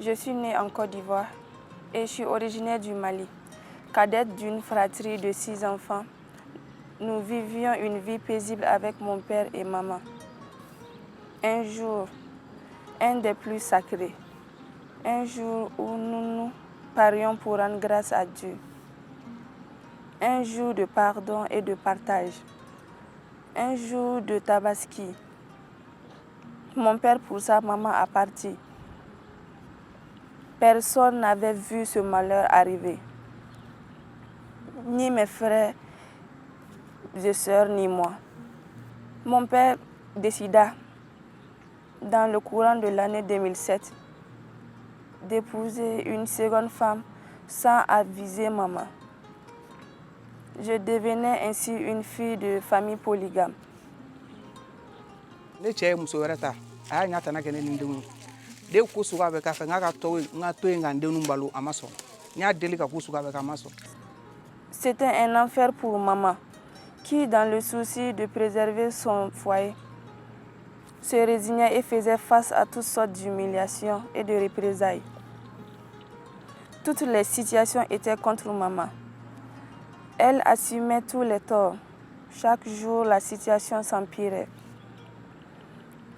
Je suis née en Côte d'Ivoire et je suis originaire du Mali. Cadette d'une fratrie de 6 enfants, nous vivions une vie paisible avec mon père et maman. Un jour, un des plus sacrés, un jour où nous nous parions pour rendre grâce à Dieu. Un jour de pardon et de partage. Un jour de tabaski. Mon père poussa maman à partir. Personne n'avait vu ce malheur arriver. Ni mes frères et sœurs, ni moi. Mon père décida, dans le courant de l'année 2007, d'épouser une seconde femme sans aviser maman. Je devenais ainsi une fille de famille polygame. C'était un enfer pour maman, qui, dans le souci de préserver son foyer, se résignait et faisait face à toutes sortes d'humiliations et de représailles. Toutes les situations étaient contre maman. Elle assumait tous les torts. Chaque jour, la situation s'empirait.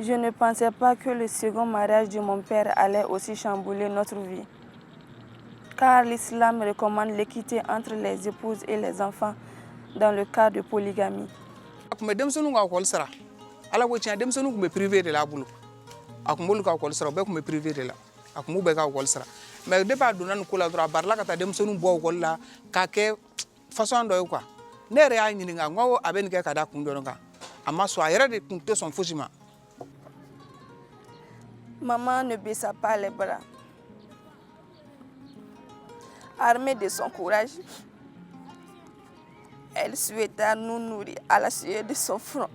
Je ne pensais pas que le second mariage de mon père allait aussi chambouler notre vie. Car l'islam recommande l'équité entre les épouses et les enfants dans le cas de polygamie. Maman ne baissa pas les bras. Armée de son courage, elle souhaita nous nourrir à la sueur de son front.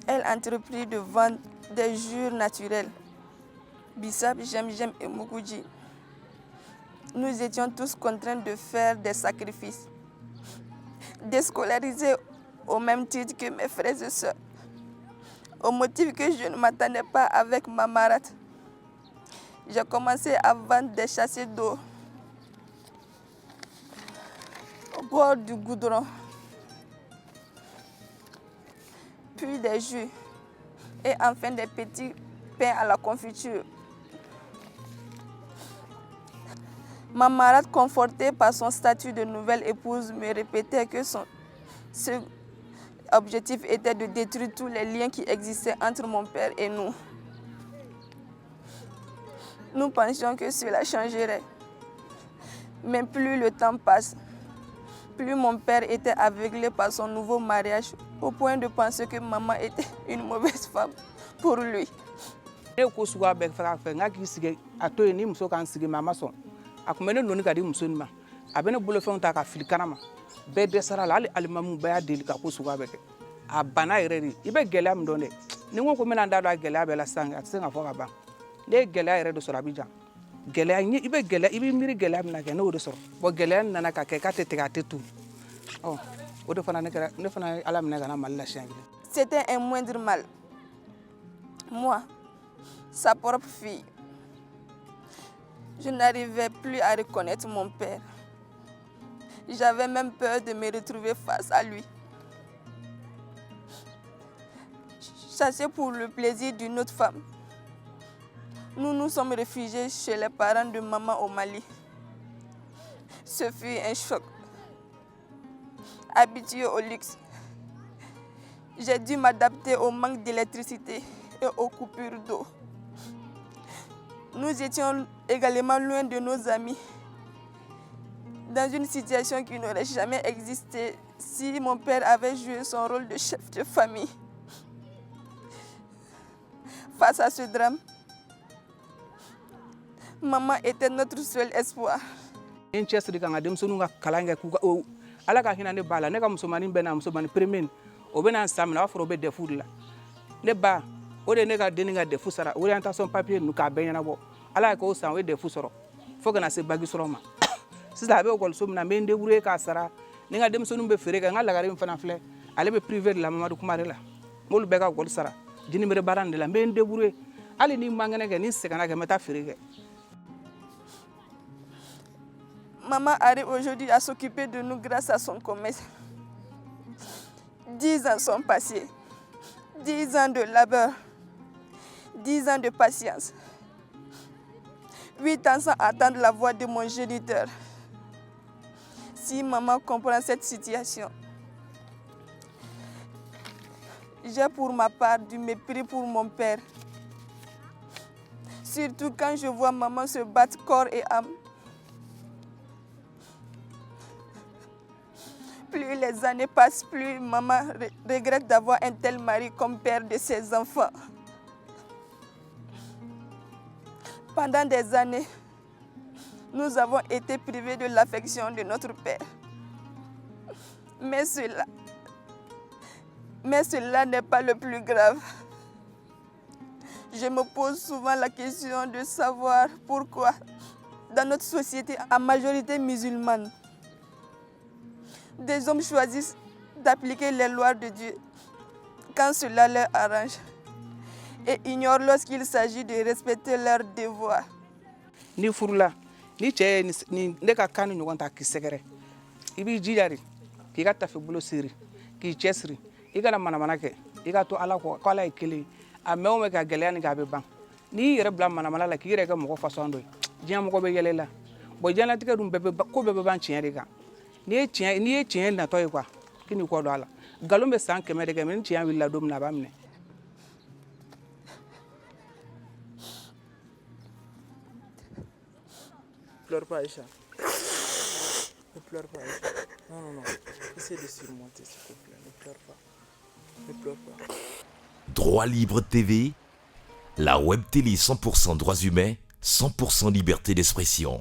Elle entreprit de vendre des jus naturels, bissap, jem et moukouji. Nous étions tous contraints de faire des sacrifices, déscolarisés au même titre que mes frères et sœurs, au motif que je ne m'attendais pas avec ma marate. J'ai commencé à vendre des chassés d'eau au bord du goudron, puis des jus et enfin des petits pains à la confiture. Ma marade, confortée par son statut de nouvelle épouse, me répétait que son objectif était de détruire tous les liens qui existaient entre mon père et nous. Nous pensions que cela changerait. Mais plus le temps passe, plus mon père était aveuglé par son nouveau mariage, au point de penser que maman était une mauvaise femme pour lui. C'était un moindre mal. Moi, sa propre fille, je n'arrivais plus à reconnaître mon père. J'avais même peur de me retrouver face à lui. Chassés pour le plaisir d'une autre femme, nous nous sommes réfugiés chez les parents de maman au Mali. Ce fut un choc. Habitué au luxe, j'ai dû m'adapter au manque d'électricité et aux coupures d'eau. Nous étions également loin de nos amis, dans une situation qui n'aurait jamais existé si mon père avait joué son rôle de chef de famille. Face à ce drame, maman était notre seul espoir. Ali ni mangane ke ni segana ke meta firige. Maman arrive aujourd'hui à s'occuper de nous grâce à son commerce. 10 ans sont passés. 10 ans de labeur. 10 ans de patience. 8 ans sans attendre la voix de mon géniteur. Si maman comprend cette situation, j'ai pour ma part du mépris pour mon père. Surtout quand je vois maman se battre corps et âme. Plus les années passent, plus maman regrette d'avoir un tel mari comme père de ses enfants. Pendant des années, nous avons été privés de l'affection de notre père. Mais cela n'est pas le plus grave. Je me pose souvent la question de savoir pourquoi, dans notre société à majorité musulmane, des hommes choisissent d'appliquer les lois de Dieu quand cela leur arrange et ignorent lorsqu'il s'agit de respecter leurs devoirs. Ni furula ni cɛ ni ne ka kan ni ɲɔgɔn ta k'i sɛgɛrɛ i b'i jija de k'i ka tafe bolo siri k'i cɛ siri i kana manamana kɛ i ka to ala kɔ k'ala ye kelen a mɛn o mɛn ka gɛlɛya ni k'a bɛ ban n'i y'i yɛrɛ bila manamana la k'i yɛrɛ kɛ mɔgɔ fasɔn dɔ ye diɲɛ mɔgɔ bɛ yɛlɛ la bon diɲɛlatigɛ dun ko bɛɛ bɛ ban tiɲɛ de kan n'i ye tiɲɛ natɔ ye quoi k'i n'i kɔ don a la nkalon bɛ san 100 de kɛ mais ni tiɲɛ wulila don min na a b'a minɛ. Pleure pas, Aïcha. Ne pleure pas, Aïcha. Non, non, non. Essaie de surmonter, s'il te plaît. Ne pleure pas. Ne pleure pas. Droit Libre TV, la web télé 100% droits humains, 100% liberté d'expression.